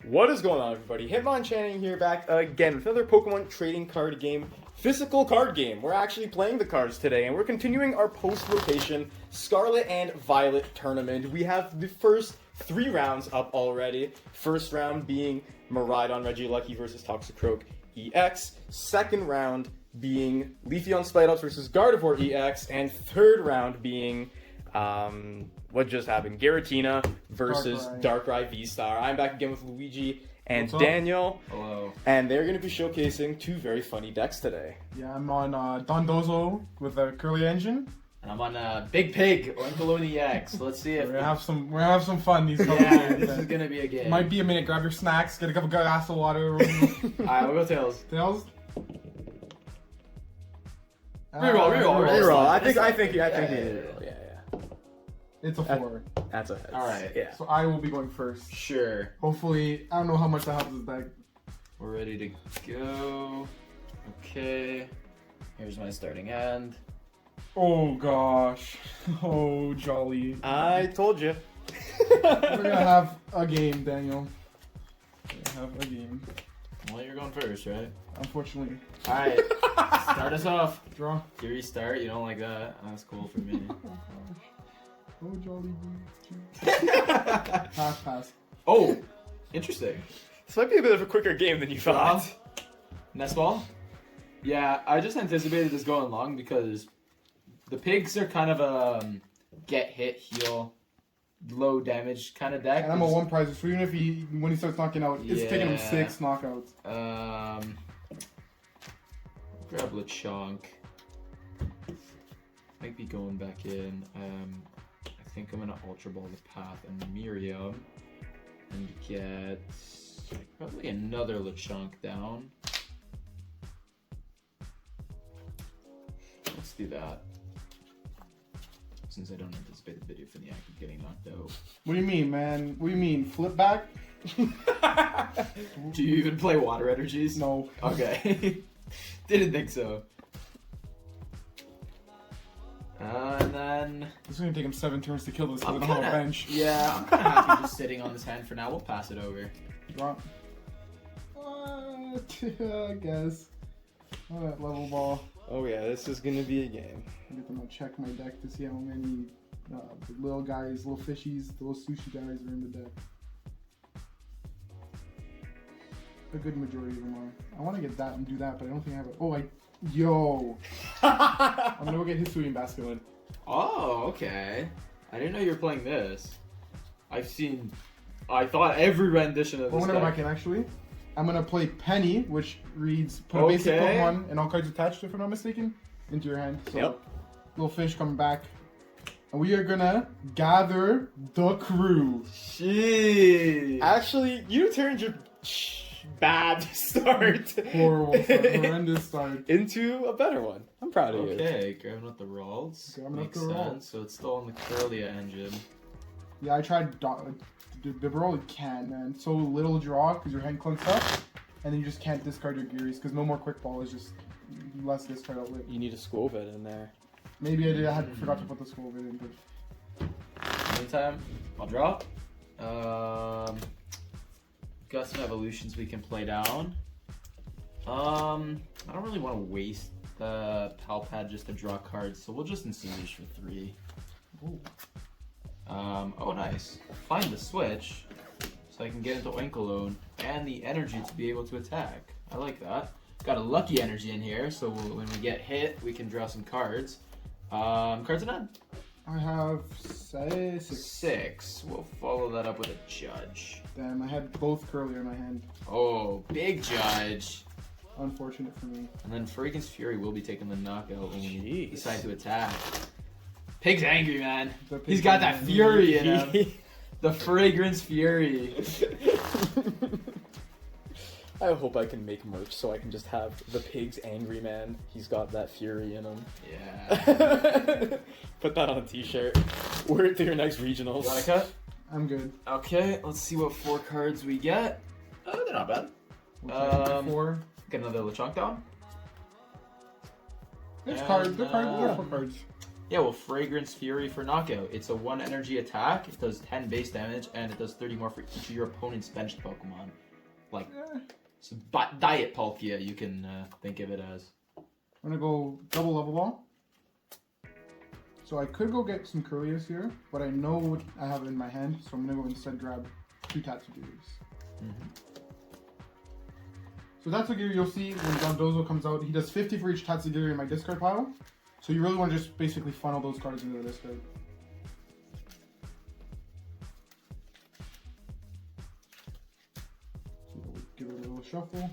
What is going on, everybody? Hitmonchanning here, back again with another Pokemon trading card game, physical card game. We're actually playing the cards today, and we're continuing our post-rotation Scarlet and Violet tournament. We have the first 3 rounds up already. First round being Miraidon Regieleki versus Toxicroak EX. Second round being Leafeon Spite-Ups versus Gardevoir EX. And third round being... what just happened? Giratina versus Darkrai V-Star. I'm back again with Luigi and Daniel. Hello. And they're going to be showcasing 2 very funny decks today. Yeah, I'm on Dondozo with a curly engine. And I'm on Big Pig, Oinkologne EX. Let's see if... We're gonna have some fun these couple Yeah, days. this is gonna be a game. Might be a minute. Grab your snacks, get a couple glass of water. Alright, we'll go Tails. Tails? Reroll. I think you did it. Yeah. It's a 4. That's a heads. Alright. Yeah. So I will be going first. Sure. Hopefully, I don't know how much that helps this deck. We're ready to go. Okay. Here's my starting hand. Oh gosh. Oh jolly. I told you. We're gonna have a game, Daniel. We're gonna have a game. Well, you're going first, right? Unfortunately. Alright. Start us off. Draw. You restart? You don't like that? That's cool for me. Oh jolly. Pass. Oh! Interesting. This might be a bit of a quicker game than you thought. Nest ball? Yeah, I just anticipated this going long because the pigs are kind of a get hit, heal, low damage kind of deck. And I'm a 1 prizer, so even if when he starts knocking out, it's taking him 6 knockouts. Grab Lechonk. Might be going back in. I think I'm gonna Ultra Ball the Path and Miriam and get probably another Lechonk down. Let's do that. Since I don't anticipate the video for the act of getting knocked out. What do you mean, man? What do you mean? Flip back? Do you even play water energies? No. Okay. Didn't think so. And then... It's gonna take him 7 turns to kill this because I'm I don't have a kinda- bench. Yeah, I'm kind of happy just sitting on this hand for now. We'll pass it over. Drop. I guess. Alright, level ball. Oh yeah, this is gonna be a game. I'm gonna check my deck to see how many the little guys, little fishies, the little sushi guys are in the deck. A good majority of them are. I want to get that and do that, but I don't think I have it. Oh, yo! I'm gonna go get Hisui and Basculin. Oh, okay. I didn't know you were playing this. I thought every rendition of I'm this gonna go deck. back in actually. I'm gonna play Penny, which reads put a basic Pokemon and all cards attached, if I'm not mistaken, into your hand. So, Yep. Little fish coming back. And we are gonna gather the crew. Shit. Actually, you turned your bad start Horrible start, horrendous start. into a better one. I'm proud of you. Okay, grabbing up the rolls. Grabbing up Makes the rolls. sense. So it's still on the Curlia engine. Yeah, I tried the roll can't, man. So little draw because your hand clunks up, and then you just can't discard your Gearys because no more quick ball is just less discard outlet. You need a Squovid in there. Maybe I did. I had forgot to put the school bit in, but Meantime, I'll draw. Got some evolutions we can play down. I don't really want to waste the Pal Pad just to draw cards, so we'll just Incineroar for 3. ooh. Oh nice. Find the switch, so I can get into Oinkologne and the energy to be able to attack. I like that. Got a lucky energy in here, so when we get hit, we can draw some cards. Cards in hand. I have 6. 6. We'll follow that up with a Judge. Damn, I had both Curly in my hand. Oh, big Judge. Unfortunate for me. And then Fragrance Fury will be taking the knockout when we Jeez. decide to attack. Pig's angry, man. The pig's He's got that angry. fury in him. The Fragrance Fury. I hope I can make merch so I can just have the pig's angry man. He's got that fury in him. Yeah. Put that on a t-shirt. Wear it to your next regionals. You want to cut? I'm good. Okay, let's see what 4 cards we get. Oh, they're not bad. We'll take 4. Get another Lechonk down. There's And, cards. They're cards. They're 4 cards. Yeah, well, Fragrance Fury for knockout. It's a 1 energy attack. It does 10 base damage, and it does 30 more for each of your opponent's benched Pokemon. Like, it's Diet Palkia, you can think of it as. I'm gonna go double level ball. So I could go get some Curlius here, but I know what I have in my hand, so I'm gonna go instead grab 2 Tatsugiris. So Tatsugiri, you'll see when Dondozo comes out, he does 50 for each Tatsugiri in my discard pile. So you really want to just basically funnel those cards into the discard. So we'll give it a little shuffle.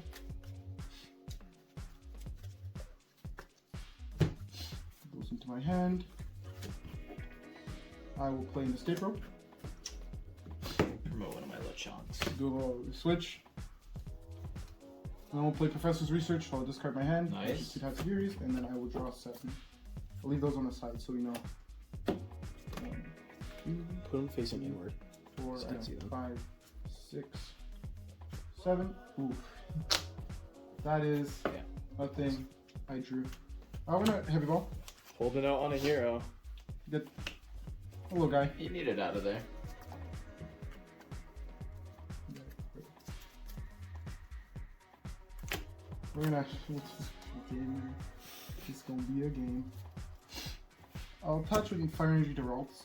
Goes into my hand. I will play in the State Rope. Promote one of my Lechonks. Do a little switch. And then we'll play Professor's Research, so I'll discard my hand. Nice. 2 Tatsugiris, and then I will draw 7. I'll leave those on the side so we know. 1, 2, Put them facing inward. 4, So I can see them. 5, 6, 7. Oof. That is a thing I drew. I'm gonna heavy ball. Holding out on a hero. Get a little guy. You need it out of there. We're gonna. It's gonna be a game. I'll touch with Fire Energy to Ralts.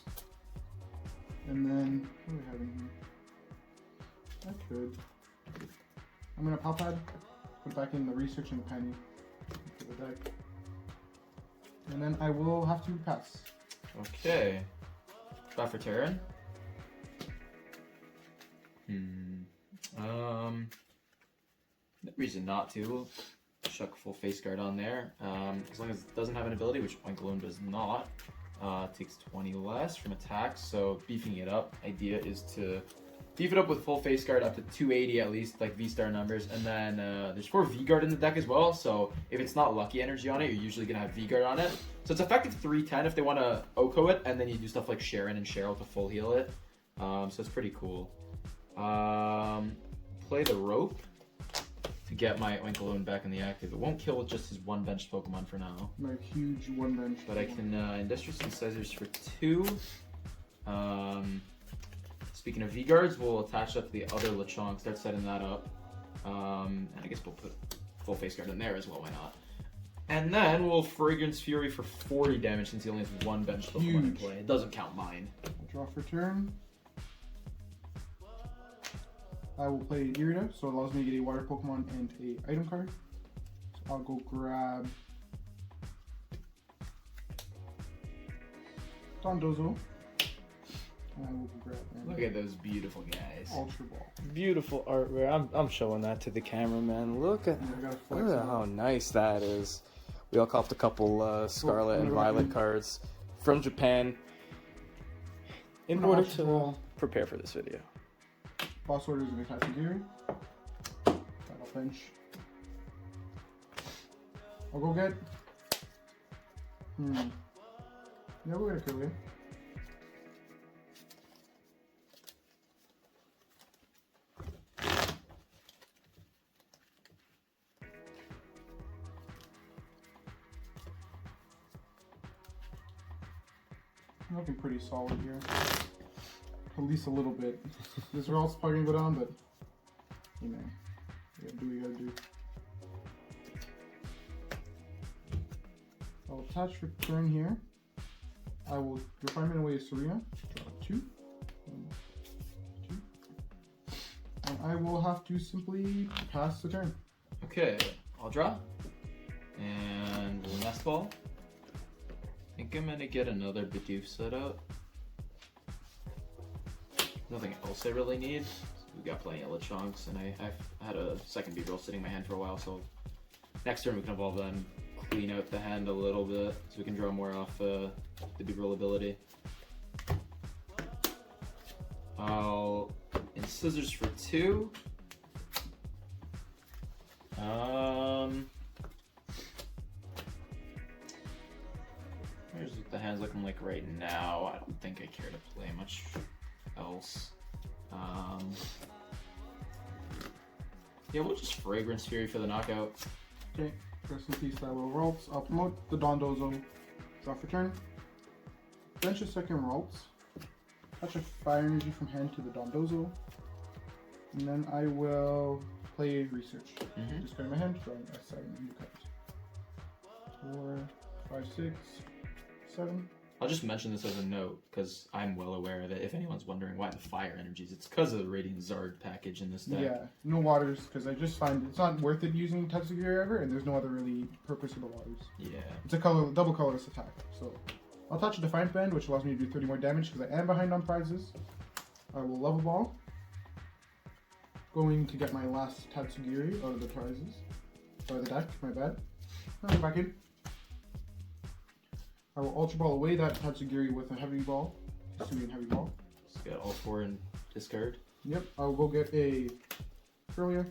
And then, what do we have in here? I could. I'm gonna pop pad, put back in the Research and the Penny for the deck. And then I will have to pass. Okay. Draw for Terran. No reason not to. Chuck full face guard on there. As long as it doesn't have an ability, which Oinkologne does not. Takes 20 less from attacks, so beefing it up. Idea is to beef it up with full face guard up to 280 at least, like V-star numbers. And then there's 4 V-guard in the deck as well, so if it's not lucky energy on it, you're usually going to have V-guard on it. So it's effective 310 if they want to OHKO it, and then you do stuff like Sharon and Cheryl to full heal it. So it's pretty cool. Play the Rope to get my Oinkologne back in the active. It won't kill with just his 1 benched Pokemon for now. My huge 1 bench. But I can Industrious Incisors for 2. Speaking of V-Guards, we'll attach that to the other Lechonk, start setting that up. And I guess we'll put full face guard in there as well, why not? And then we'll Fragrance Fury for 40 damage since he only has 1 bench Pokemon in play. It doesn't count mine. I'll draw for turn. I will play Irida, so it allows me to get a water Pokemon and a item card. So I'll go grab Dondozo. And I will grab Look at those beautiful guys. Ultra Ball. Beautiful artwork. I'm showing that to the cameraman. Look at, Yeah, I gotta flex look it at how out. nice that is. We all copped a couple Scarlet and Violet cards from Japan in order to prepare for this video. Boss orders of a Tatsugiri. Battle bench. I'll go get. Yeah, we'll get a Curlius. Looking pretty solid here. At least a little bit. This roll's probably gonna go down, but you know, you gotta do what you gotta do. I'll attach for turn here. I will Refinement away Serena. Draw 2. 1, 2. And I will have to simply pass the turn. Okay, I'll draw. And we'll Nest Ball. I think I'm gonna get another Bidoof set up. Nothing else I really need. We got plenty of Lechonks, and I've had a second B-roll sitting in my hand for a while, so next turn we can evolve that and clean out the hand a little bit, so we can draw more off the B-roll ability. I'll Incisors for 2. Here's what the hand's looking like right now. I don't think I care to play much else. Yeah, we'll just Fragrance Fury for the knockout. Okay, rest in peace, that little rolls. I'll promote the Dondozo. Draw for turn. bench a second Ralts. Touch a fire energy from hand to the Dondozo. And then I will play research. Discard my hand, drawing a 7 new cards. 4, 5, 6, 7. I'll just mention this as a note because I'm well aware of it. If anyone's wondering why the fire energies, it's because of the Radiant Zard package in this deck. Yeah, no waters because I just find it's not worth it using Tatsugiri ever, and there's no other really purpose of the waters. Yeah. It's a double colorless attack, so I'll touch a Defiant Band, which allows me to do 30 more damage because I am behind on prizes. I will Level Ball. Going to get my last Tatsugiri out of the prizes. Or the deck, my bad. I'm back in. I will Ultra Ball away that Tatsugiri with a Heavy Ball. Assuming Heavy Ball. Just get all 4 in discard. Yep, I will go get a Curlia.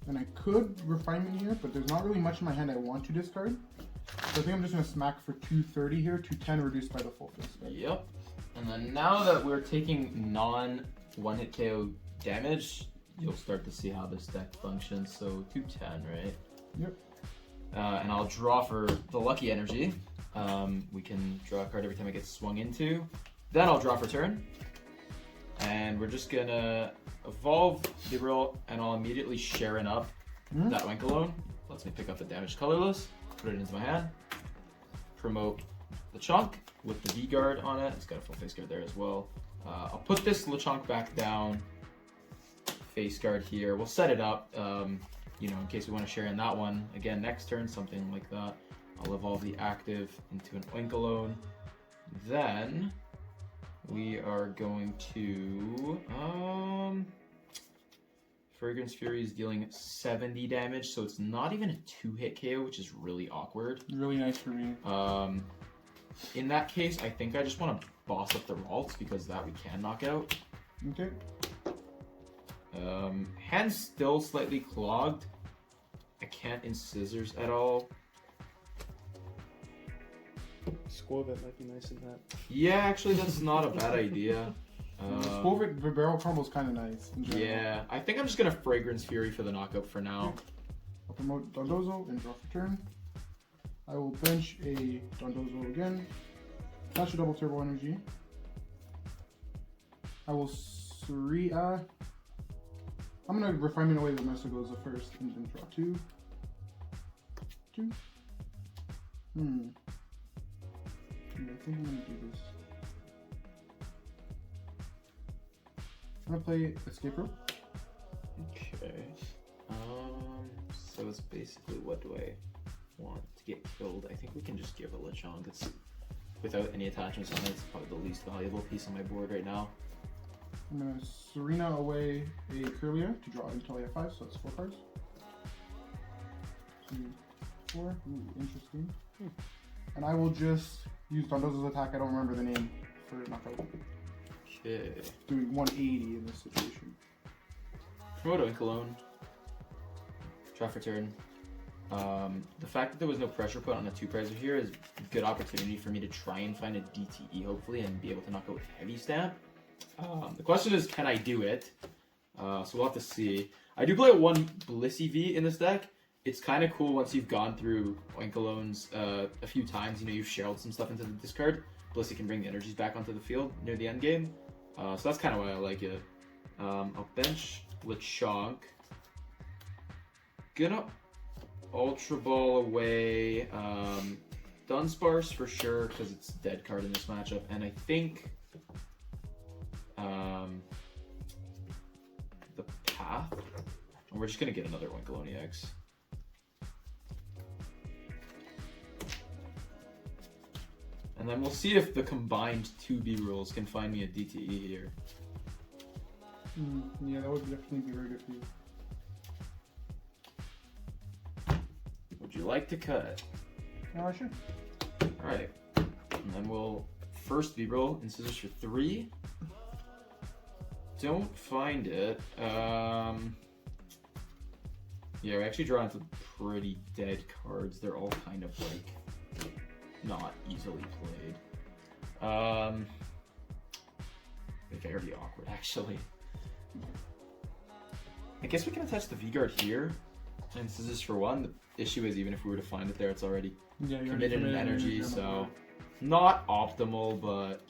And I could Refinement here, but there's not really much in my hand I want to discard. So I think I'm just going to smack for 230 here, 210 reduced by the full face. Yep. And then now that we're taking non-one-hit KO damage, you'll start to see how this deck functions. So 210, right? Yep. And I'll draw for the lucky energy. We can draw a card every time it gets swung into. Then I'll draw for turn. And we're just gonna evolve the roll, and I'll immediately Sharon up that Oinkologne. Lets me pick up the damaged Colorless, put it into my hand, promote Lechonk with the V-Guard on it. It's got a full face guard there as well. I'll put this Lechonk back down, face guard here. We'll set it up, you know, in case we want to share in that one. Again, next turn, something like that. I'll evolve the active into an Oinkologne. Then we are going to Fragrance Fury is dealing 70 damage, so it's not even a 2-hit KO, which is really awkward. Really nice for me. In that case, I think I just want to boss up the Ralts because that we can knock out. Okay. Hand's still slightly clogged. I can't Incisors at all. Squovit might be nice in that. Yeah, actually, that's not a bad idea. Squovit, the barrel combo is kind of nice. Yeah, I think I'm just gonna Fragrance Fury for the knockout for now. Okay. I'll promote Dondozo and draw for turn. I will bench a Dondozo again. That's a double Turbo Energy. I will I'm gonna Refinement away the Messagoza first and then draw 2. Yeah, I think I'm gonna do this. I'm gonna play Escape Rope. Okay. So it's basically, what do I want to get killed? I think we can just give a Lechonk. It's without any attachments on it. It's probably the least valuable piece on my board right now. I'm gonna Serena away a Curlia to draw until I have 5, so that's 4 cards. 2, 4. Ooh, interesting. And I will just use Dondozo's attack. I don't remember the name for knockout. Okay. Doing 180 in this situation. Promote Oinkologne. Draw for turn. The fact that there was no pressure put on the 2-prizer here is a good opportunity for me to try and find a DTE, hopefully, and be able to knock out with Heavy Stamp. The question is, can I do it? So we'll have to see. I do play 1 Blissey V in this deck. It's kind of cool once you've gone through Oinkolognes a few times. You know, you've sherrilled some stuff into the discard. Blissey can bring the energies back onto the field near the end game. So that's kind of why I like it. I'll bench Lechonk. Gonna Ultra Ball away Dunsparce for sure, because it's a dead card in this matchup. And I think the Path. And we're just gonna get another Oinkologne X. And then we'll see if the combined 2B rules can find me a DTE here. Yeah, that would definitely be very good for you. Would you like to cut? No, I should. Alright. And then we'll first B-roll Incisors for 3. Don't find it. Yeah, we actually draw into pretty dead cards. They're all kind of like not easily played. Very awkward, actually. I guess we can attach the V-Guard here. And this is just for one. The issue is even if we were to find it there, it's already Yeah, you're committed in energy, so not optimal, but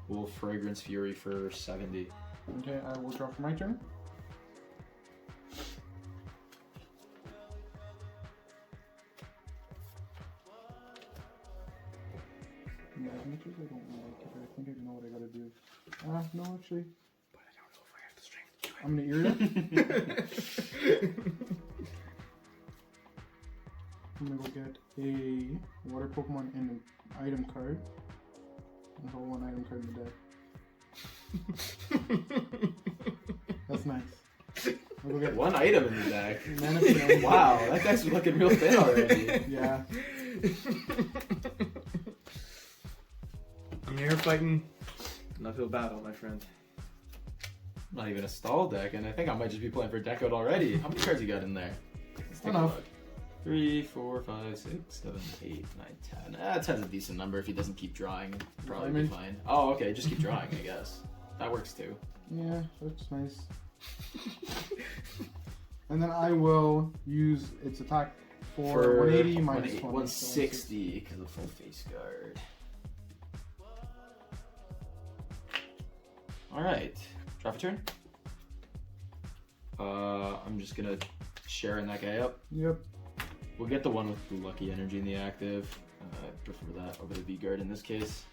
we'll Fragrance Fury for 70. Okay, I will draw for my turn. Yeah, as much as I don't like it, I think I know what I gotta do. No, actually. But I don't know if I have the strength to do it. I'm gonna ear it. I'm gonna go get a water Pokemon and an item card. And hold one item card in the deck. That's nice. I'll go get One item in the deck. Manaphy. Wow, that guy's looking real thin already. Yeah. I'm here fighting an uphill battle, my friend. Not even a stall deck, and I think I might just be playing for deck out already. How many cards you got in there? Let's take a Enough. look. 3, 4, 5, 6, 7, 8, 9, 10. 10's a decent number. If he doesn't keep drawing, he'll probably be fine. Oh, okay, just keep drawing, I guess. That works too. Yeah, that's nice. And then I will use its attack for 180 minus 20. 160 because of full face guard. Alright, draw for turn. I'm just gonna share that guy up. Yep. We'll get the one with the lucky energy in the active. I prefer that over the V-Guard in this case.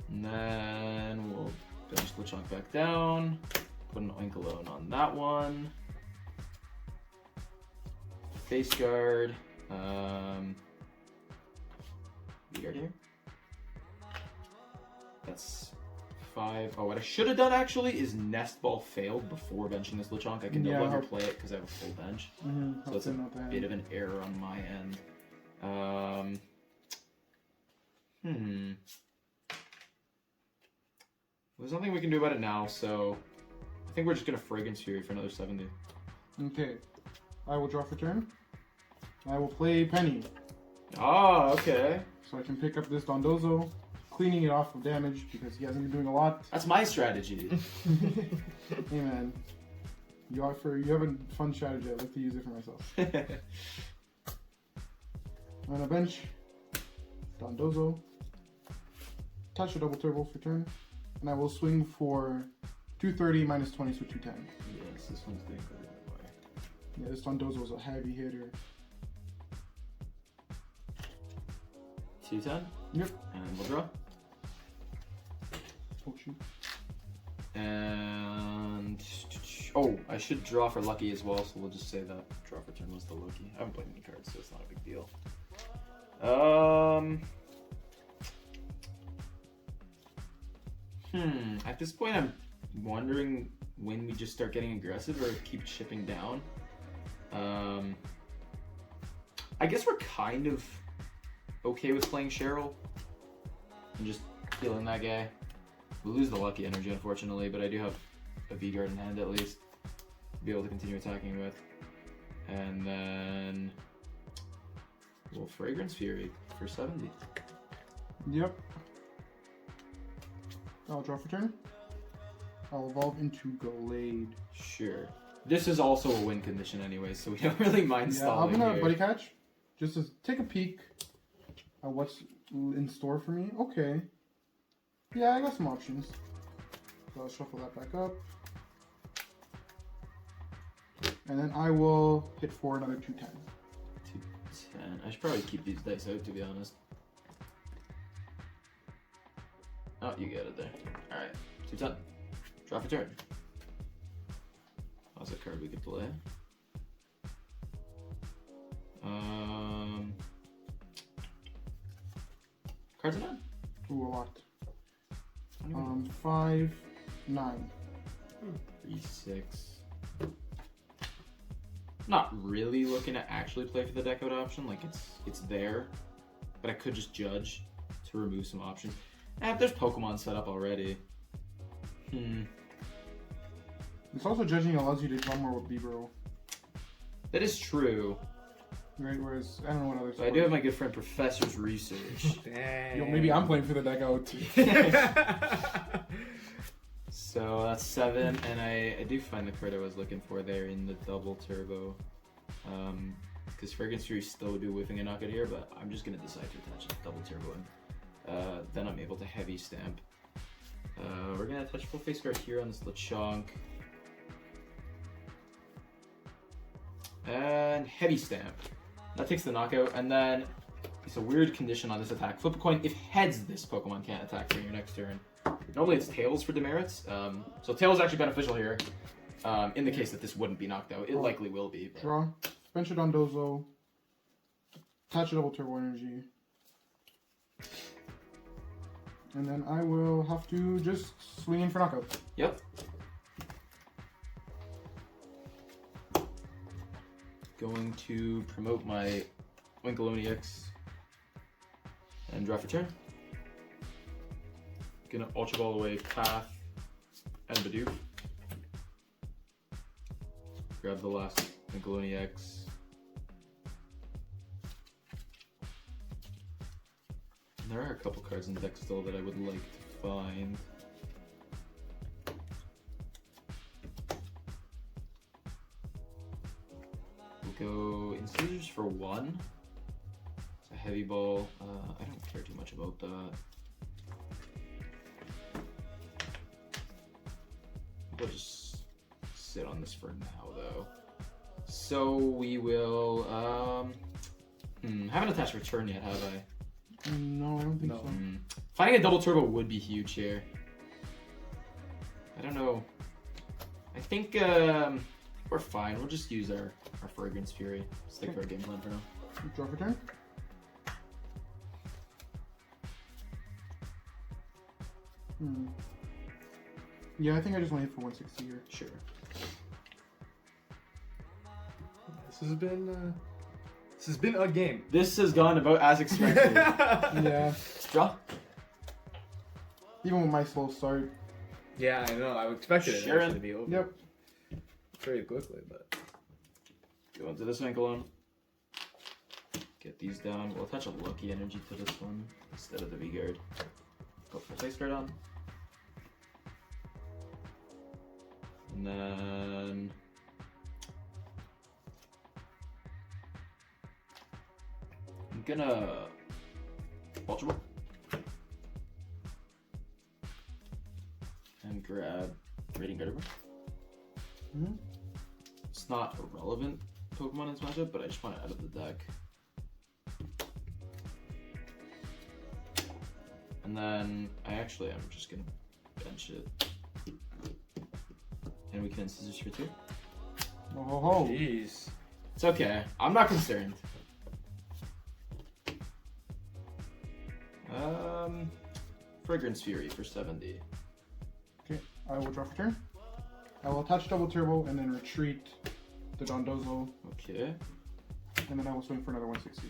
And then we'll finish the chunk back down. Put an Oinkologne on that one. Face guard. V-Guard here. That's 5. Oh, what I should have done actually is Nest Ball failed before benching this Lechonk. I can no longer play it because I have a full bench. So it's a bit of an error on my end. There's nothing we can do about it now, so I think we're just gonna Fragrance Fury for another 70. Okay. I will draw for turn. I will play Penny. Ah, okay. So I can pick up this Dondozo, cleaning it off of damage because he hasn't been doing a lot. That's my strategy. Hey man, you have a fun strategy. I'd like to use it for myself. I'm gonna bench Dondozo, touch a double turbo for turn, and I will swing for 230 minus 20, so 210. Yes, this one's doing good. Yeah, this Dondozo is a heavy hitter. 210? Yep. And we'll draw. Oh shoot. And oh, I should draw for lucky as well, so we'll just say that draw for turn was the lucky. I haven't played any cards, so it's not a big deal. At this point, I'm wondering when we just start getting aggressive or keep chipping down. I guess we're kind of okay with playing Cheryl and just killing that guy. We lose the lucky energy, unfortunately, but I do have a V-Guard in hand at least to be able to continue attacking with. And then we'll Fragrance Fury for 70. Yep. I'll draw for turn. I'll evolve into Glade. Sure. This is also a win condition anyway, so we don't really mind stalling I'm gonna here. buddy catch, just to take a peek at what's in store for me. Okay. Yeah, I got some options. So I'll shuffle that back up. And then I will hit for another 210. 210. I should probably keep these dice out, to be honest. Oh, you got it there. Alright, 210. Draw for turn. That's a card we could play. Cards in hand? Ooh, a lot. 5, 9. 3, 6. Not really looking to actually play for the deck out option. Like it's there, but I could just judge to remove some options. If there's Pokemon set up already. It's also judging allows you to draw more with Bibero. That is true. Right, whereas I don't know what others. But I do have my good friend Professor's Research. Dang. Yo, maybe I'm playing for the deck out. So that's 7, and I do find the card I was looking for there in the double turbo. Because Fragrance Fury still would be whiffing a knockout here, but I'm just going to decide to attach a double turbo, and then I'm able to heavy stamp. We're going to attach full face guard here on this Lechonk. And heavy stamp. That takes the knockout, and then it's a weird condition on this attack. Flip a coin. If heads, this Pokemon can't attack during your next turn. Normally it's tails for demerits, so tails is actually beneficial here. In the case that this wouldn't be knocked out, it likely will be. But... Draw. Bench a Dondozo. Attach a double turbo energy. And then I will have to just swing in for knockout. Yep. Going to promote my Oinkologne X and draw for turn. Gonna Ultra Ball away Path and Bidoof. Grab the last Oinkologne X. And there are a couple cards in the deck still that I would like to find. We'll go Incisors for 1. It's a heavy ball. I don't care too much about that. We'll just sit on this for now, though. So we will. Haven't attached return yet, have I? No, I don't think so. Finding a double turbo would be huge here. I don't know. I think we're fine. We'll just use our Fragrance Fury. Stick to our game plan for now. Draw for turn. Yeah, I think I just want to hit for 160 here. Sure. This has been a game. This has gone about as expected. Yeah. Draw. Even with my slow start. Yeah, I know. I expected it Sharon. actually to be over. Yep. Very quickly, but Go into this Oinkologne. Get these down. We'll attach a Lucky Energy to this one instead of the V-Guard. Go for face guard on. And then I'm gonna Ultra Ball and grab Rating Guard. It's not a relevant Pokemon in this matchup, but I just want it out of the deck. And then I'm just gonna bench it. And we can Scissors for 2. Oh, jeez. It's okay. I'm not concerned. Fragrance Fury for 70. okay. I will draw for turn. I will attach double turbo and then retreat the Dondozo, Okay. and then I will swing for another 160.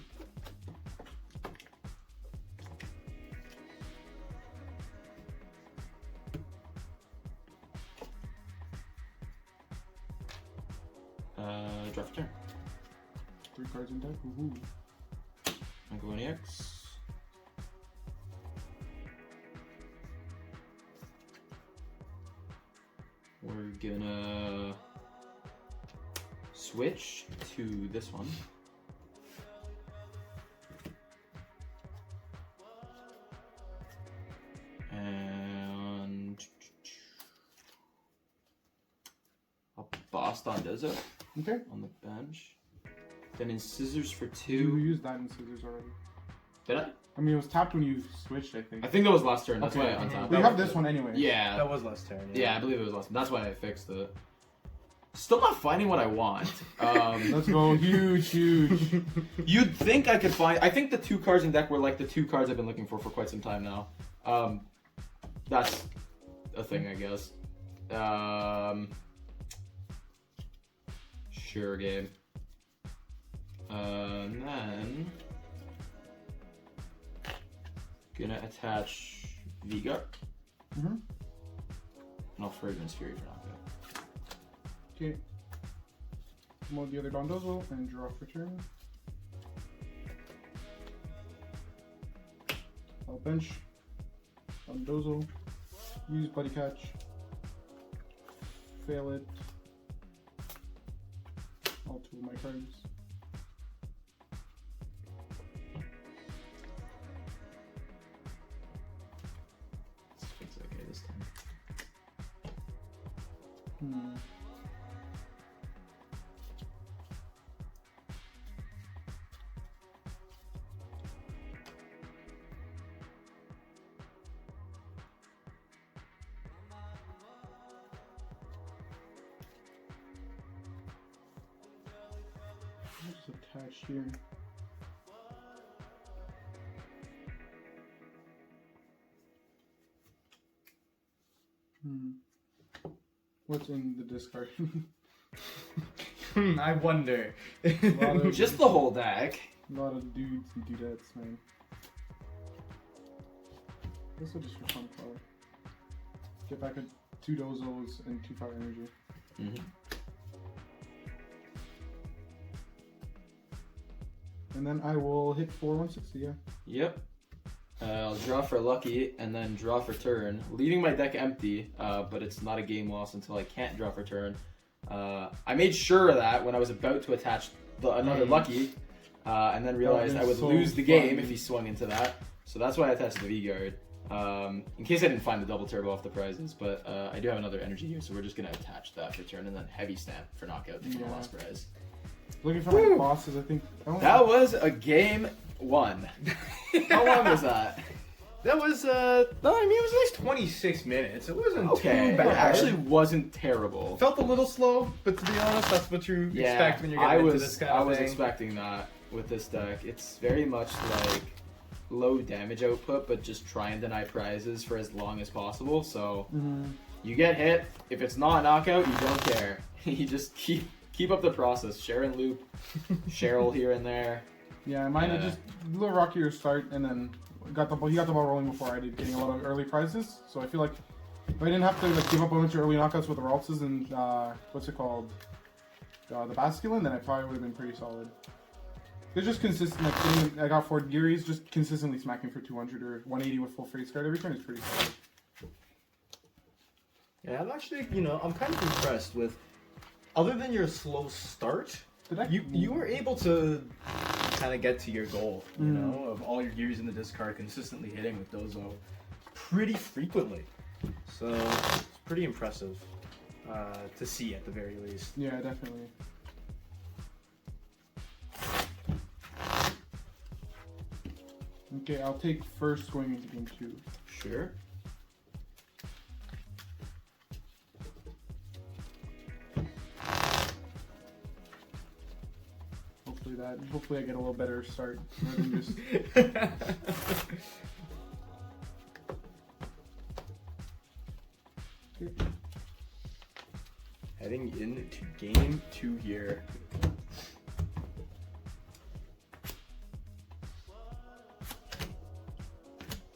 Draw for turn. 3 cards in deck. Woohoo. Oinkologne X. We're gonna switch to this one. And I'll boss Dondozo Okay. on the bench. Then in Scissors for You 2. used that in scissors already. Did I? I mean, it was tapped when you switched, I think. I think that was last turn. That's Okay. why I untapped. We have this one anyway. Yeah. That was last turn. Yeah, I believe it was last. That's why I fixed it. Still not finding what I want. Let's go. Huge, huge. You'd think I could find. I think the 2 cards in deck were like the 2 cards I've been looking for quite some time now. That's a thing, I guess. Sure, game. And then gonna attach V-Guard. And I'll Fragrance Fury for knockout. Okay. Promote the other Dondozo and draw for turn. I'll bench Dondozo. Use Buddy Catch. fail it. All 2 of my cards. Let's fix it okay this time. Just attached here. What's in the discard? I wonder. Just the whole deck. A lot of dudes and dudettes, man. This will just for fun color. Get back a 2 Dozos and 2 Fire Energy. And then I will hit for 160, yeah. Yep. I'll draw for lucky and then draw for turn, leaving my deck empty, but it's not a game loss until I can't draw for turn. I made sure of that when I was about to attach another lucky, and then realized I would lose the game if he swung into that. So that's why I attached the V-Guard, in case I didn't find the double turbo off the prizes, but I do have another energy here, so we're just going to attach that for turn and then heavy stamp for knockout to get the last prize. Looking for my bosses, I think. That was a game 1. How long was that? That was, no, I mean, it was at least 26 minutes. It wasn't too bad. It actually wasn't terrible. Felt a little slow, but to be honest, that's what you expect when you're getting into this kind of thing. I was expecting that with this deck. It's very much like low damage output, but just try and deny prizes for as long as possible. So you get hit. If it's not a knockout, you don't care. You just keep up the process. Share and loop, Cheryl here and there. Yeah, mine was just a little rockier start, and then he got the ball rolling before I did, getting a lot of early prizes. So I feel like if I didn't have to give up a bunch of early knockouts with the Raltzes and what's it called, the Basculin, then I probably would have been pretty solid. They're just consistent. Like I got 4 Giris, just consistently smacking for 200 or 180 with full face guard every turn is pretty solid. Yeah, I'm actually, I'm kind of impressed with, other than your slow start, you were able to kind of get to your goal, of all your gears in the discard consistently hitting with Dozo pretty frequently. So it's pretty impressive to see at the very least. Yeah, definitely. Okay, I'll take first going into game 2. Sure. Hopefully I get a little better start rather than just. Heading into game 2 here.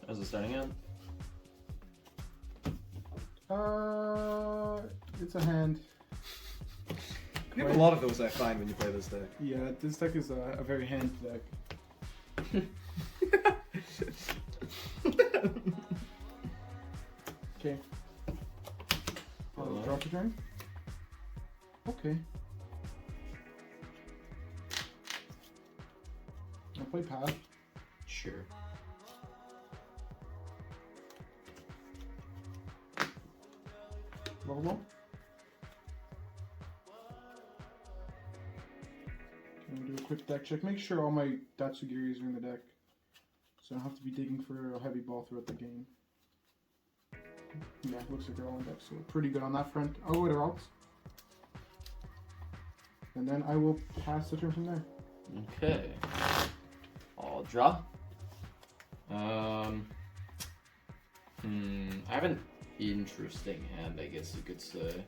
How's it starting out? It's a hand. You have a lot of those, I find, when you play this deck. Yeah, this deck is a very hand deck. Okay. Drop the turn. Okay. I'll play path. Sure. Level up. I'm gonna do a quick deck check. Make sure all my Tatsugiris are in the deck, so I don't have to be digging for a heavy ball throughout the game. Yeah, looks like they're all in deck, so pretty good on that front. I'll go to Ralts. And then I will pass the turn from there. Okay. I'll draw. I have an interesting hand, I guess you could say.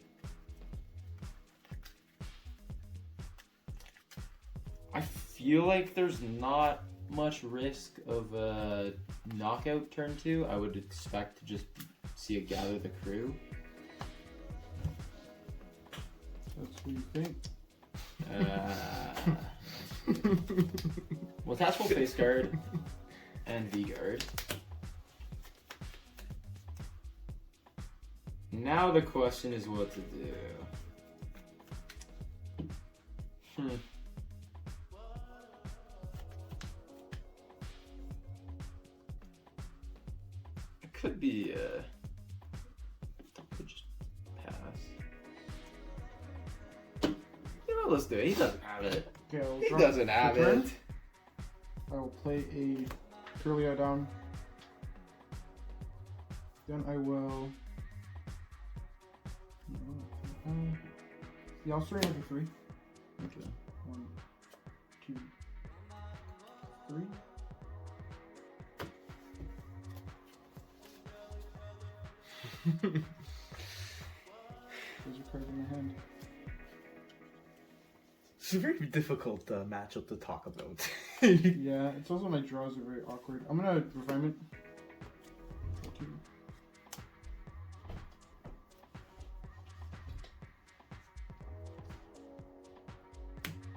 I feel like there's not much risk of a knockout turn 2. I would expect to just see it gather the crew. That's what you think. Well, attach full face guard and V guard. Now the question is what to do. It could be, could just pass. You know, let's do it. He doesn't have it. Okay, I'll He drop doesn't have the turn. it. I will play a Curlia down. Then I will. Yeah, I'll strain it for 3. Okay. 1, 2, 3. Those are cards in my hand. It's a very difficult matchup to talk about. Yeah, it's also my draws are very awkward. I'm gonna refinement.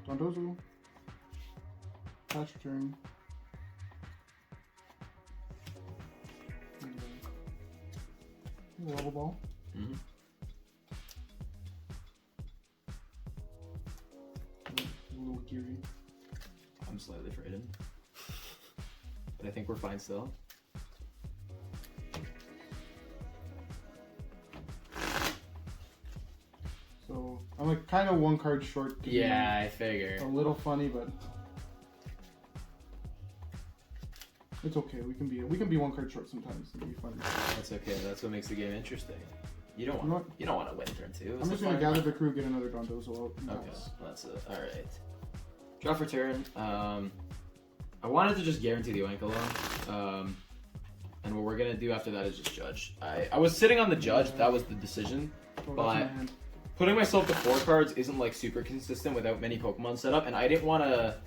Dondozo. Patch return. Level ball. Mm-hmm. A little geary. I'm slightly frightened. But I think we're fine still. So I'm like kind of 1 card short. Yeah, I figure. A little funny, but it's okay. We can be 1 card short sometimes. It'll be fun. That's okay. That's what makes the game interesting. You don't You know want to win turn 2. I'm just gonna gather the crew, get another Dondozo out. Okay, that's it. All right. Draw for turn. I wanted to just guarantee the Oinkologne. And what we're gonna do after that is just judge. I was sitting on the judge. That was the decision. But putting myself to 4 cards isn't like super consistent without many Pokemon set up, and I didn't want to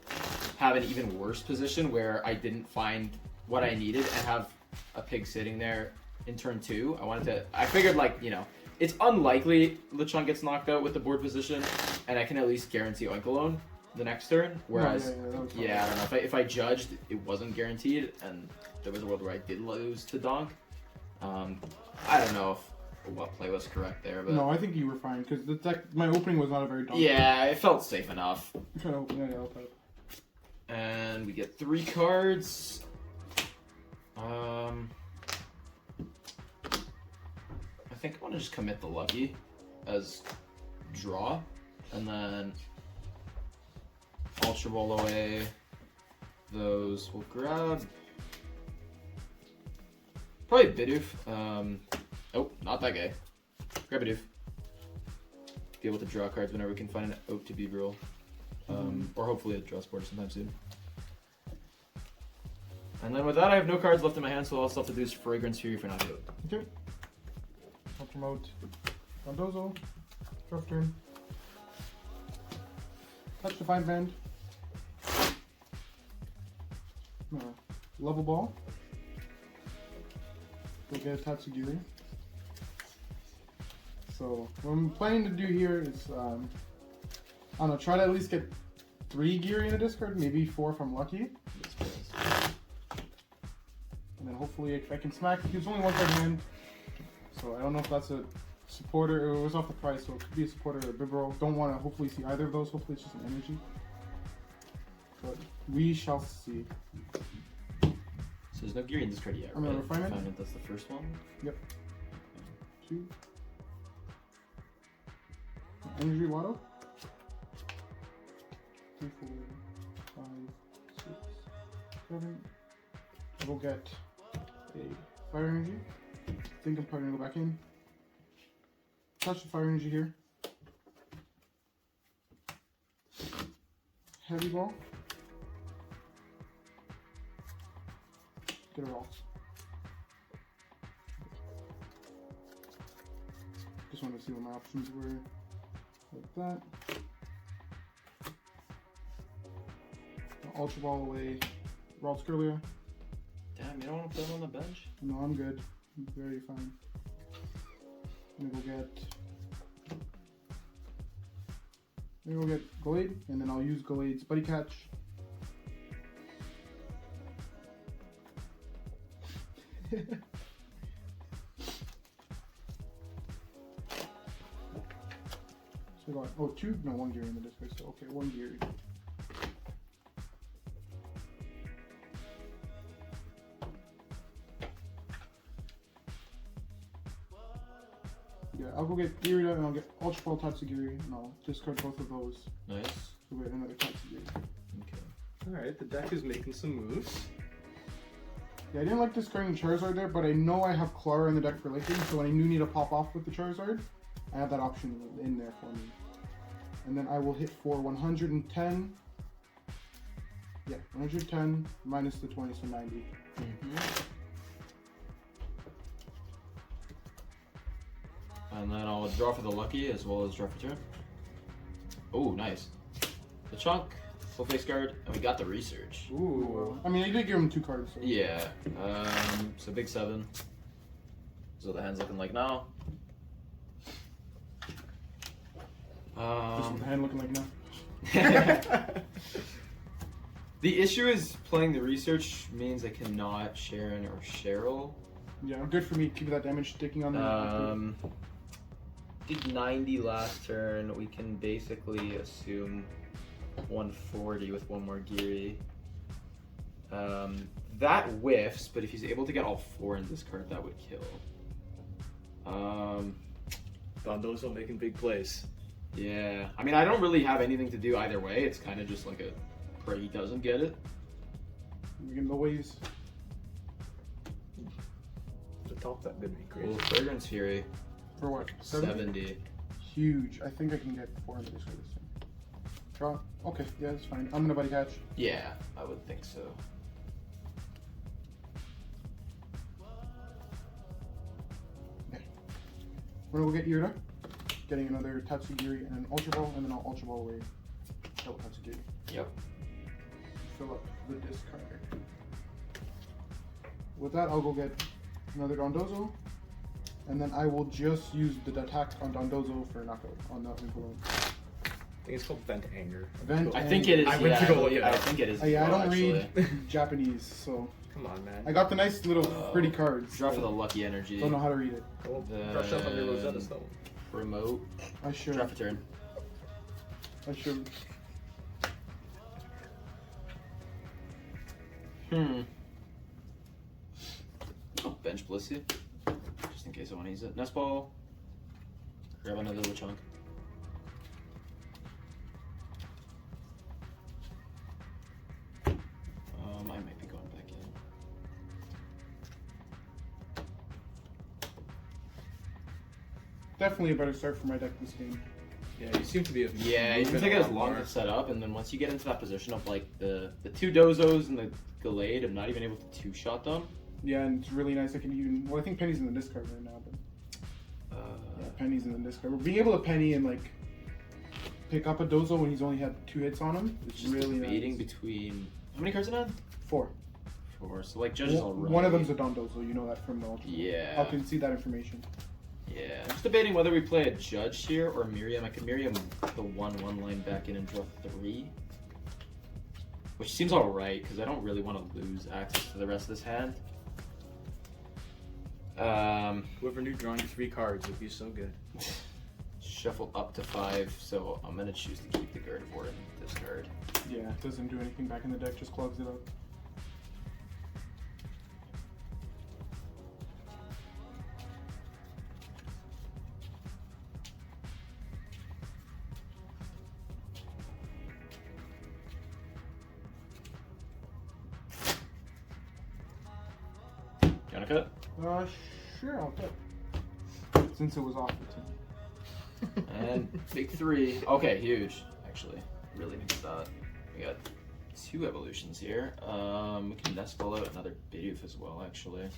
have an even worse position where I didn't find what I needed and have a pig sitting there in turn 2. I figured, like, you know, it's unlikely Lechonk gets knocked out with the board position, and I can at least guarantee Oinkologne the next turn. Whereas, I don't know, if I judged, it wasn't guaranteed, and there was a world where I did lose to Donk. I don't know what play was correct there, but no, I think you were fine because the deck. My opening was not a very. Yeah, it felt safe enough. I'm trying to open it up. And we get 3 cards. I think I want to just commit the Lucky as draw, and then Ultra Ball away. Those we'll grab. Probably Bidoof. Oh, not that guy. Grab Bidoof. Be able to draw cards whenever we can find an out to be roll. Or hopefully a draw sport sometime soon. And then with that, I have no cards left in my hand, so all I'll still have to do is Fragrance Fury for knockout. Okay. I'll promote Dondozo. Draw turn. Touch the Fine Band. Level Ball. Go get a Tatsugiri. So what I'm planning to do here is, I don't know, try to at least get 3 Geary in a discard, maybe 4 if I'm lucky. And then hopefully if I can smack, there's only 1 card in hand. So I don't know if that's a supporter, it was off the price, so it could be a supporter or a Bibro. Don't want to hopefully see either of those, hopefully it's just an energy. But we shall see. So there's no Geary in this card yet, I'm right? gonna refinement. That's the first one? Yep. 2. Energy Lotto. 3, 4, 5, 6, 7. I will get a Fire Energy. I think I'm probably gonna go back in. Touch the Fire Energy here. Heavy Ball. Get a Rocks. Just wanted to see what my options were. Like that. Ultra Ball away. Ralts Curlia. Damn, you don't want to put him on the bench? No, I'm good. I'm very fine. I'm gonna go get Glade, and then I'll use Glade's Buddy Catch. So I got, oh, two? No, one gear in the discard, so okay, one gear. Yeah, I'll go get Irida and I'll get Ultra Ball Tatsugiri and I'll discard both of those. Nice. So we get another Tatsugiri. Okay. Alright, the deck is making some moves. Yeah, I didn't like discarding Charizard there, but I know I have Clara in the deck for licking, so when I do need to pop off with the Charizard, I have that option in there for me. And then I will hit for 110. Yeah, 110 minus the 20, so 90. And then I'll draw for the lucky as well as draw for turn. Oh, nice. The chunk, full face guard, and we got the research. Ooh. I mean, I did give him 2 cards. So. Yeah. So big 7. So the hand's looking like now. Just what the hand looking like now. The issue is playing the research means I cannot Sharon or Cheryl. Yeah, good for me. Keep that damage sticking on the. Did 90 last turn. We can basically assume 140 with one more Geary. That whiffs, but if he's able to get all 4 in this card, that would kill. Dondozo making big plays. Yeah. I mean, I don't really have anything to do either way. It's kind of just like a pray he doesn't get it. We can always. The top that did me great. Well, Fragrance Fury. For what? 70. Huge. I think I can get 4 into this for this thing. Draw. Okay, yeah, that's fine. I'm gonna buddy catch. Yeah, I would think so. We're gonna go get Irida. Getting another Tatsugiri and an Ultra Ball, and then I'll Ultra Ball away. Double Tatsugiri. Yep. Fill up the discard. With that, I'll go get another Dondozo, and then I will just use the attack on Dondozo for a knockout on that Oinkologne. I think it's called Vent Anger. Vent I think it is. I went to go look it I up. think it is. Yeah, I don't actually. read Japanese, so Come on, man. I got the nice little pretty cards. Draw for the lucky energy. Don't know how to read it. Go brush up on your Rosetta Stone. Remote. I should. Draw for turn. I should. Oh, bench Blissey. Just in case I want to use it. Nest Ball. Grab another little chunk. I might be going back in. Definitely a better start for my deck this game. Yeah, you seem to be. Yeah, it can take as long to set up, and then once you get into that position of like the 2 Dozos and the Gallade, I'm not even able to 2-shot them. Yeah, and it's really nice. I can even. Well, I think Penny's in the discard right now, but. Yeah, Penny's in the discard. Being able to Penny and like pick up a Dozo when he's only had 2 hits on him is Just really debating nice. between how many cards in hand? 4. 4. So like judges all right. One of them's a Dondozo. You know that from the Ultra. Yeah. I can see that information. Yeah. I'm just debating whether we play a Judge here or Miriam. I could Miriam the 1/1 line back in and draw 3. Which seems alright, because I don't really want to lose access to the rest of this hand. Whoever knew drawing 3 cards would be so good. Shuffle up to 5, so I'm going to choose to keep the Gardevoir in this card. Yeah, it doesn't do anything back in the deck. Just clogs it up. You want to cut? Sure, I'll cut. Since it was off the team. And big 3. Okay, huge. Actually, really needs that. We got 2 evolutions here. We can Nest Ball out another Bidoof as well, actually.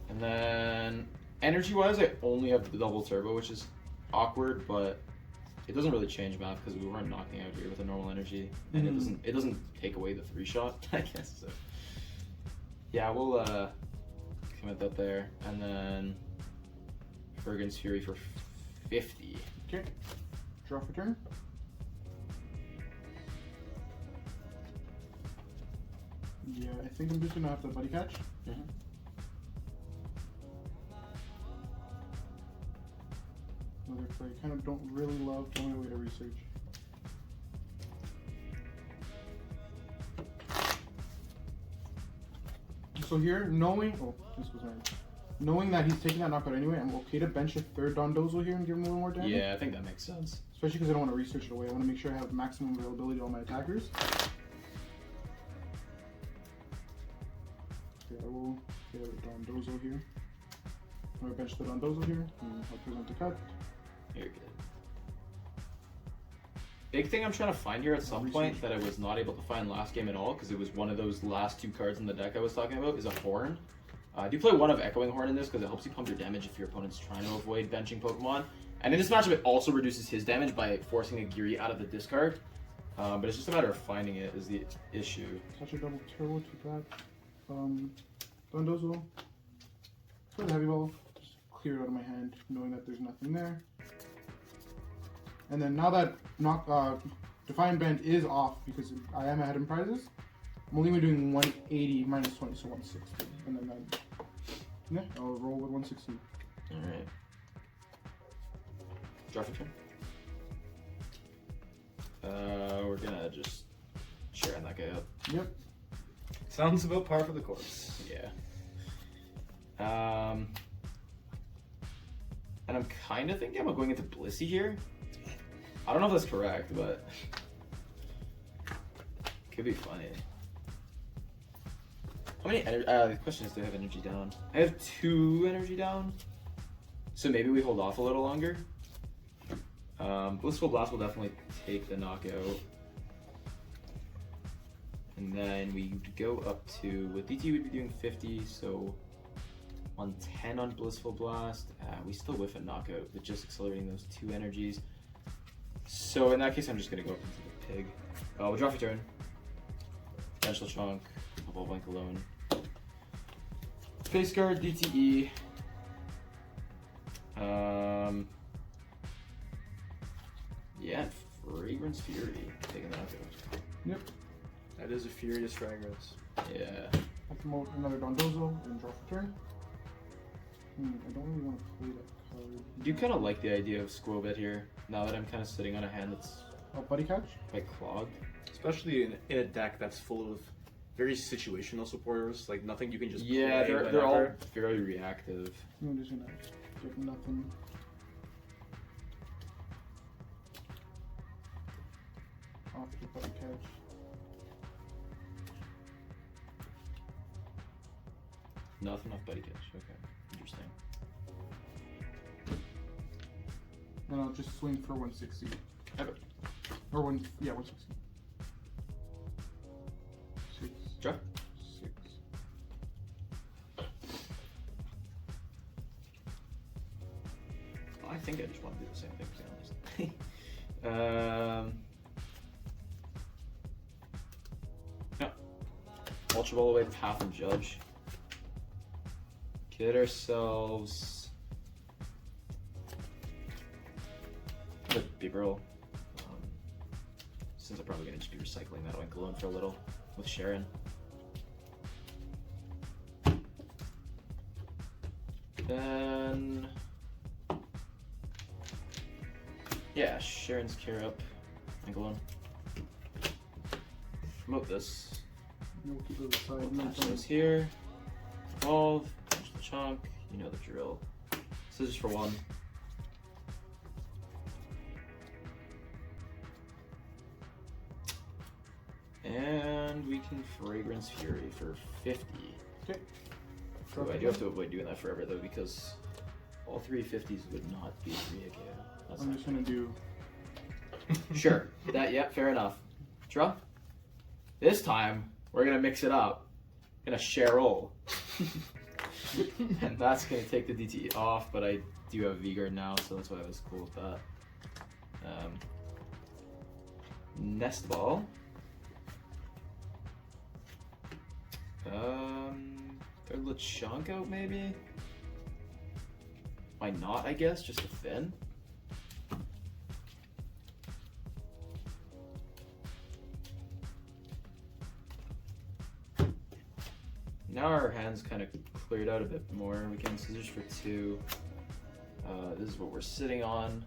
And then energy-wise, I only have the double turbo, which is awkward, but it doesn't really change math because we weren't knocking out here with a normal energy, and it doesn't take away the 3-shot, I guess. So yeah, we'll commit that there, and then Fragrance Fury for 50. Okay. Draw for turn. Yeah, I think I'm just gonna have to buddy catch. Mm-hmm. Another play. Kind of don't really love going away to research. So here, knowing this was right. Knowing that he's taking that knockout anyway, I'm okay to bench a third Dondozo here and give him a little more damage. Yeah, I think that makes sense. Especially because I don't want to research it away. I want to make sure I have maximum availability to all my attackers. Okay, I will get a Dondozo here. I'm going to bench the Dondozo here, and I'll present the cut. You're good. Big thing I'm trying to find here at some point that I was not able to find last game at all, because it was one of those last 2 cards in the deck I was talking about, is a Horn. I do play one of Echoing Horn in this because it helps you pump your damage if your opponent's trying to avoid benching Pokemon. And in this matchup, it also reduces his damage by forcing a Giri out of the discard. But it's just a matter of finding it is the issue. Such a double turbo to that. Dondozo. For the heavy ball. Just clear it out of my hand, knowing that there's nothing there. And then now that Defiant Band is off because I am ahead in prizes, I'm only doing 180 minus 20, so 160. And then yeah, I'll roll with 160. Alright. Draw for turn. We're gonna just share that guy up. Yep. Sounds about par for the course. Yeah. And I'm kind of thinking about going into Blissey here. I don't know if that's correct, but could be funny. How many energy? The question is, do I have energy down? I have 2 energy down, so maybe we hold off a little longer. Blissful Blast will definitely take the knockout, and then we go up to with DT we'd be doing 50, so 110 on Blissful Blast. We still whiff a knockout with just accelerating those 2 energies. So in that case, I'm just gonna go up into the pig. We'll draw for turn. Bench Lechonk, evolve Oinkologne. Face card, DTE. Yeah, Fragrance Fury, taking that out. Yep. That is a furious fragrance. Yeah. I'll promote another Dondozo and draw for turn. I don't really want to play that card. I do kind of like the idea of Squobit here, now that I'm kind of sitting on a hand that's Buddy catch? quite clogged. Especially in a deck that's full of very situational supporters, like nothing you can just Yeah, play they're all whenever. very reactive. I'm just gonna get nothing. Off the buddy catch. Nothing off Buddy Catch, okay. Interesting. Then I'll just swing for 160. Okay. Or 160. 6. Draw. 6. I think I just want to do the same thing, to be honest. No. Ultra Ball away, Path and Judge. Get ourselves a Bibarel. Since I'm probably going to just be recycling that Oinkologne for a little with Sharon. Then, yeah, Sharon's care up, Oinkologne. Promote this. We'll keep it aside. We'll attach those here. Evolve, punch the chunk, you know the drill. Scissors for 1. And we can Fragrance Fury for 50. Okay. Ooh, I do have to avoid doing that forever though, because all 3 50s would not be Ryugu. That's I'm not just gonna do. Sure. That, yeah, fair enough. Draw. This time, we're gonna mix it up. Gonna share roll. And that's gonna take the DTE off, but I do have V-Guard now, so that's why I was cool with that. Nest Ball. Throw Lechonk out maybe? Why not, I guess, just a Finn? now our hand's kind of cleared out a bit more. We can scissors for 2. This is what we're sitting on.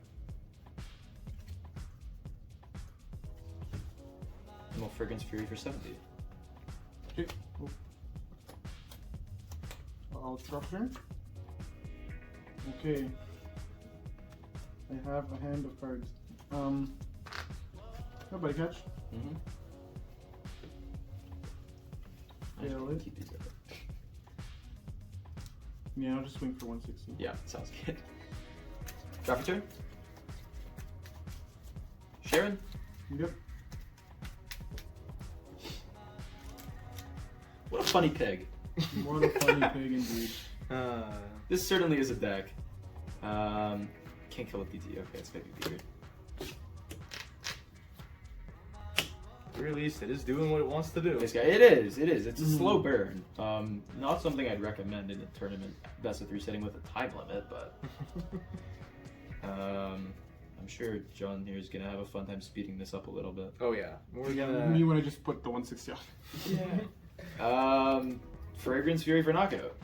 And we'll Fragrance Fury for 70. Okay. I'll drop turn. Okay. I have a hand of cards. Nobody catch. Mm-hmm. Fail it. Keep these up. Yeah, I'll just swing for 160. Yeah, sounds good. Drop your turn. Sharon? Yep. What a funny pig. What a funny pig indeed. This certainly is a deck. Can't kill with DT. Okay, it's gonna be weird. At the very least, it is doing what it wants to do. This guy, it is. It's a slow burn. Not something I'd recommend in a tournament best of 3 setting with a time limit, but I'm sure John here is gonna have a fun time speeding this up a little bit. Oh yeah, we're gonna. Me when I just put the 160 off. Yeah. Fragrance Fury for knockout.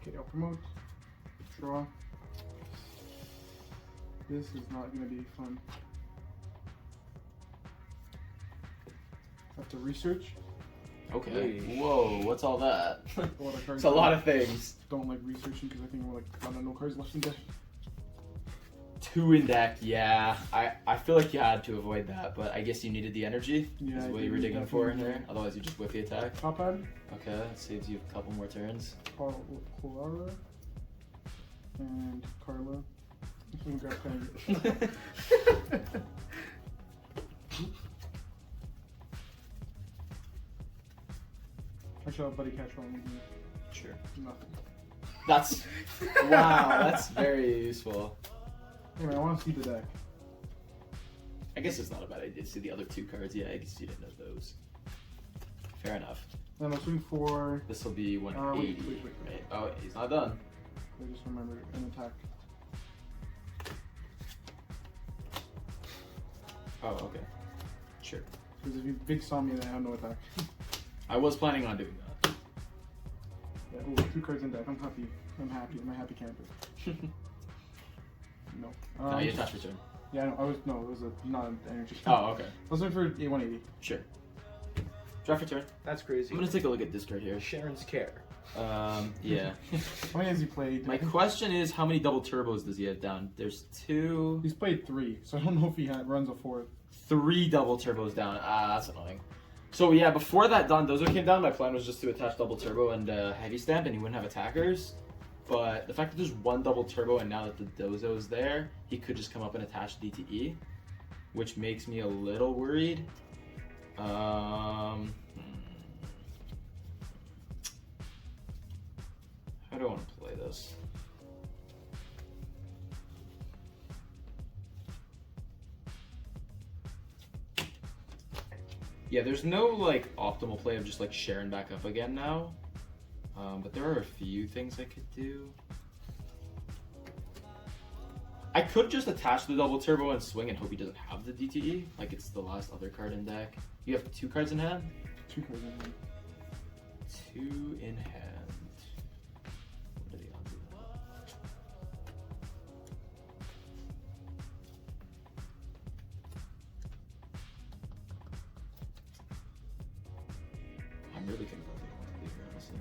Okay, I'll promote. Draw. This is not gonna be fun. Have to research. Okay. Hey. Whoa, what's all that? A lot of cards. It's a lot of things. Don't like researching because I think we're like no cards left in deck. 2 in deck, yeah. I feel like you had to avoid that, but I guess you needed the energy. Yeah, Is I what do you were digging for in definitely. there. Otherwise, you just whip the attack. Top hand. Okay, that saves you a couple more turns. Colorless and Carla. I'm gonna grab pen. Actually, I'll buddy catch one. Sure. Nothing. That's wow. That's very useful. Anyway, I want to see the deck. I guess it's not a bad idea to see the other 2 cards. Yeah, I guess you didn't know those. Fair enough. Then I'll swing for. This will be 180. wait. Right? Oh, he's not done. I just remembered an attack. Oh, okay. Sure. Because if you big saw me, then I have no attack. I was planning on doing that. Yeah, ooh, 2 cards in deck. I'm happy. I'm a happy camper. No. No, you attach return. Yeah, no, it was not an energy. Oh, okay. I was looking for a 180. Sure. Draft return. That's crazy. I'm gonna take a look at this card here. Sharon's care. Yeah. How many has he played? My question is, how many double turbos does he have down? There's 2, He's played 3, so I don't know if he runs a 4th. 3 double turbos down. That's annoying. So yeah, before that Dondozo came down, my plan was just to attach double turbo and heavy stamp, and he wouldn't have attackers. But the fact that there's 1 double turbo, and now that the Dozo is there, he could just come up and attach DTE, which makes me a little worried. How do I want to play this? Yeah, there's no like optimal play of just like Sharon back up again now. But there are a few things I could do. I could just attach the double turbo and swing and hope he doesn't have the DTE, like it's the last other card in deck. You have 2 cards in hand? 2 cards in hand. 2 in hand. What are the odds of that? I'm really confused. Honestly.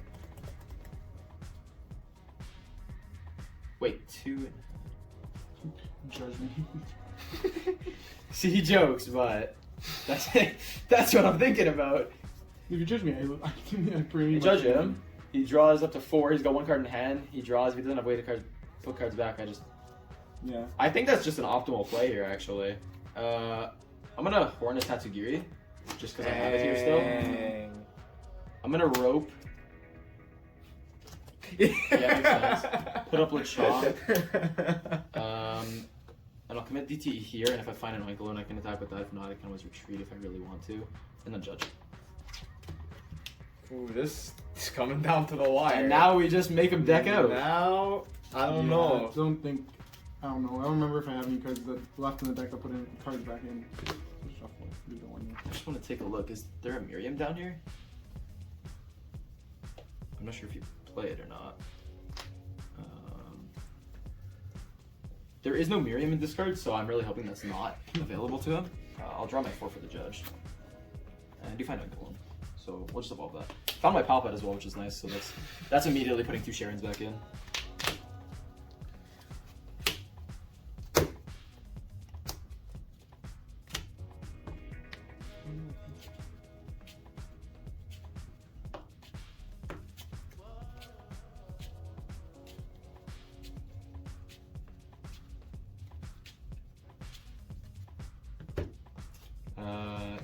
Wait, 2 in hand. Judge me. See, he jokes, but that's what I'm thinking about. If you judge me, I pretty You much judge him. He draws up to 4. He's got 1 card in hand. He draws. If he doesn't have way to put cards back, Yeah. I think that's just an optimal play here, actually. I'm gonna Horn a Tatsugiri, just because I have it here still. I'm gonna Rope. Yeah, makes sense. Put up Lechonk. And I'll commit DTE here, and if I find an Oinkologne, I can attack with that. If not, I can always retreat if I really want to. And then Judge. Ooh, this is coming down to the wire. And now we just make him deck out. Now, I don't Yeah, know. I don't know. I don't remember if I have any cards that left in the deck. I'll put in cards back in. Shuffle. Leave it one. I just want to take a look. Is there a Miriam down here? I'm not sure if you play it or not. There is no Miriam in discard, so I'm really hoping that's not available to him. I'll draw my 4 for the judge. And I do find Oinkologne, so we'll just evolve that. Found my Palpad as well, which is nice, so that's immediately putting 2 Sharons back in.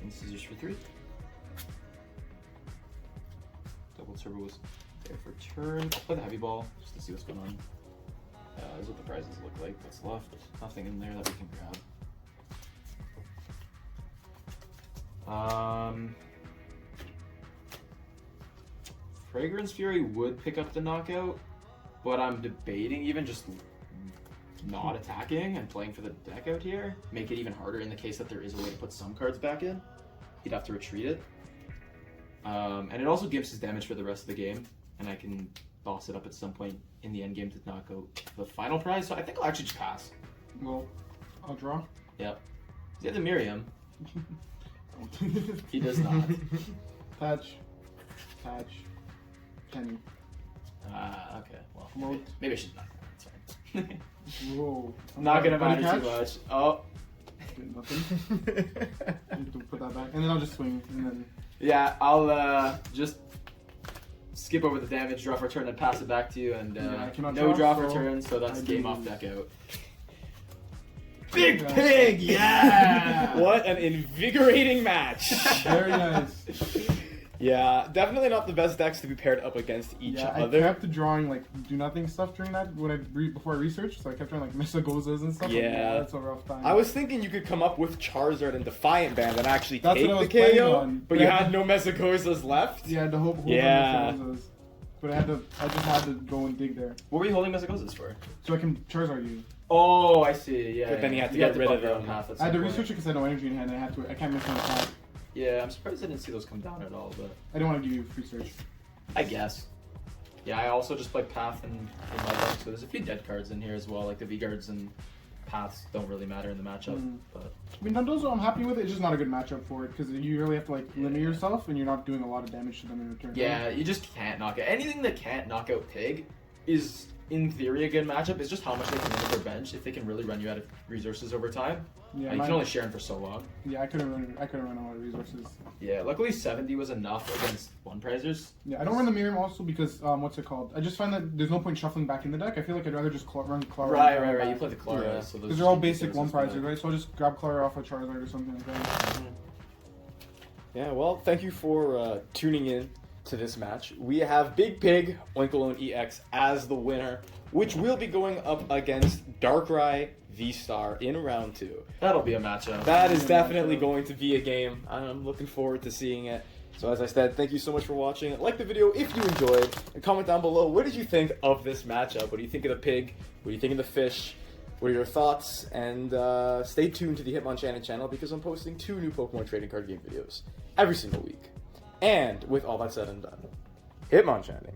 Scissors for 3. Double Turbo was there for turn. I'll play the Heavy Ball just to see what's going on. This is what the prizes look like. What's left? Nothing in there that we can grab. Fragrance Fury would pick up the knockout, but I'm debating even just not attacking and playing for the deck out here. Make it even harder in the case that there is a way to put some cards back in. He'd have to retreat it. And it also gives his damage for the rest of the game, and I can boss it up at some point in the end game to knock out the final prize, so I think I'll actually just pass. Well, I'll draw. Yep. He has a Miriam. He does not. Patch. Penny. Okay, well, Well, maybe I should not. It's fine. Whoa. Not gonna Buddy matter too catch? much. Oh. Nothing. Need to put that back, and then I'll just swing, and then. Yeah, I'll just skip over the damage, draw for turn, and pass it back to you, and Yeah, I cannot no draw for so turn, so that's I game do- off, deck out. Big Yeah. Pig, yeah! What an invigorating match. Very nice. Yeah, definitely not the best decks to be paired up against each Yeah, I other. kept drawing like do nothing stuff during that before I researched, so I kept drawing like Mesagozas and stuff. Yeah. That's a rough time. I was thinking you could come up with Charizard and Defiant Band and actually That's take what I was the planning KO, on, but you had no Mesagozas left. Yeah, the hope. Yeah. Mesagozas. But I just had to go and dig there, What were you holding Mesagozas for? so I can Charizard you. Oh, I see. Yeah. But then you have to have get rid bump of your own them. path at I had to some research point. it because I had no energy in hand. And I can't miss my attack. Yeah, I'm surprised I didn't see those come down at all, but I didn't want to give you free search. I guess. Yeah, I also just play Path in my deck, so there's a few dead cards in here as well, like the V-Guards and Paths don't really matter in the matchup, but... I mean, Dondozo, I'm happy with it. It's just not a good matchup for it because you really have to like limit yourself, and you're not doing a lot of damage to them in return. Yeah, you just can't knock out. Anything that can't knock out Pig is, in theory, a good matchup. It's just how much they can limit their bench if they can really run you out of resources over time. Yeah, You can only share them for so long. Yeah, I couldn't run a lot of resources. Yeah, luckily 70 was enough against one prizers. Yeah, I don't run the Miriam also because what's it called? I just find that there's no point shuffling back in the deck. I feel like I'd rather just run Clara. Right. You play the Clara, Yeah. so those Because they're all cheap basic resources, one prizes, but- right? So I'll just grab Clara off a Charizard or something like that. Yeah, well, thank you for tuning in to this match. We have Big Pig, Oinkologne EX as the winner, which will be going up against Darkrai V-Star in round 2. That'll be a matchup. That is definitely going to be a game. I'm looking forward to seeing it. So as I said, thank you so much for watching. Like the video if you enjoyed, and comment down below, what did you think of this matchup? What do you think of the pig? What do you think of the fish? What are your thoughts? And stay tuned to the Hitmonchanning channel because I'm posting 2 new Pokemon trading card game videos every single week. And with all that said and done, Hitmonchanning.